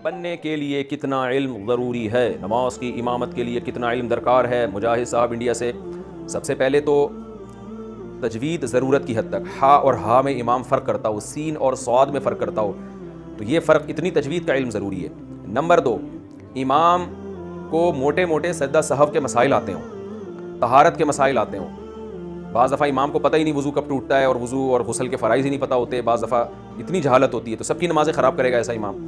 بننے کے لیے کتنا علم ضروری ہے، نماز کی امامت کے لیے کتنا علم درکار ہے۔ مجاہد صاحب انڈیا سے، سب سے پہلے تو تجوید ضرورت کی حد تک، ہا اور ہا میں امام فرق کرتا ہو، سین اور صاد میں فرق کرتا ہو، تو یہ فرق، اتنی تجوید کا علم ضروری ہے۔ نمبر 2، امام کو موٹے موٹے سجدہ سہو کے مسائل آتے ہوں، طہارت کے مسائل آتے ہوں۔ بعض دفعہ امام کو پتہ ہی نہیں وضو کب ٹوٹتا ہے، اور وضو اور غسل کے فرائض ہی نہیں پتہ ہوتے، بعض دفعہ اتنی جہالت ہوتی ہے تو سب کی نمازیں خراب کرے گا ایسا امام۔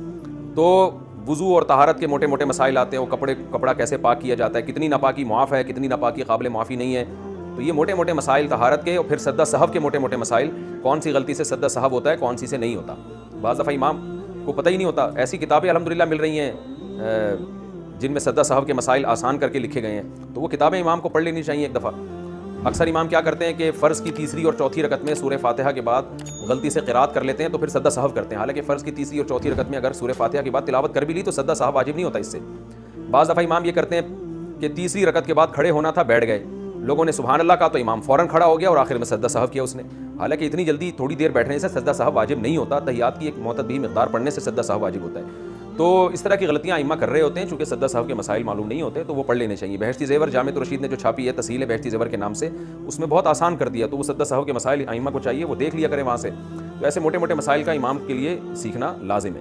تو وضو اور طہارت کے موٹے موٹے مسائل آتے ہیں، وہ کپڑا کیسے پاک کیا جاتا ہے، کتنی ناپاکی معاف ہے، کتنی ناپاکی قابل معافی نہیں ہے، تو یہ موٹے موٹے مسائل طہارت کے، اور پھر سجدہ سہو کے موٹے موٹے مسائل، کون سی غلطی سے سجدہ سہو ہوتا ہے، کون سی سے نہیں ہوتا۔ بعض دفعہ امام کو پتہ ہی نہیں ہوتا، ایسی کتابیں الحمدللہ مل رہی ہیں جن میں سجدہ سہو کے مسائل آسان کر کے لکھے گئے ہیں، تو وہ کتابیں امام کو پڑھ لینی چاہیے ایک دفعہ۔ اکثر امام کیا کرتے ہیں کہ فرض کی تیسری اور چوتھی رکعت میں سورہ فاتحہ کے بعد غلطی سے قرات کر لیتے ہیں تو پھر سجدہ سہو کرتے ہیں، حالانکہ فرض کی تیسری اور چوتھی رکعت میں اگر سورہ فاتحہ کے بعد تلاوت کر بھی لی تو سجدہ سہو واجب نہیں ہوتا اس سے۔ بعض دفعہ امام یہ کرتے ہیں کہ تیسری رکعت کے بعد کھڑے ہونا تھا، بیٹھ گئے، لوگوں نے سبحان اللہ کہا تو امام فوراً کھڑا ہو گیا اور آخر میں سجدہ سہو کیا اس نے، حالانکہ اتنی جلدی تھوڑی دیر بیٹھنے سے سجدہ سہو واجب نہیں ہوتا، تحیات کی ایک معتدل مقدار پڑھنے سے سجدہ سہو واجب ہوتا ہے۔ تو اس طرح کی غلطیاں ائمہ کر رہے ہوتے ہیں، چونکہ سجدہ سہو کے مسائل معلوم نہیں ہوتے تو وہ پڑھ لینے چاہیے۔ بہشتی زیور جامع الرشید نے جو چھاپی ہے، تسہیل بہشتی زیور کے نام سے، اس میں بہت آسان کر دیا، تو وہ سجدہ سہو کے مسائل ائمہ کو چاہیے وہ دیکھ لیا کریں وہاں سے، تو ایسے موٹے موٹے مسائل کا امام کے لیے سیکھنا لازم ہے۔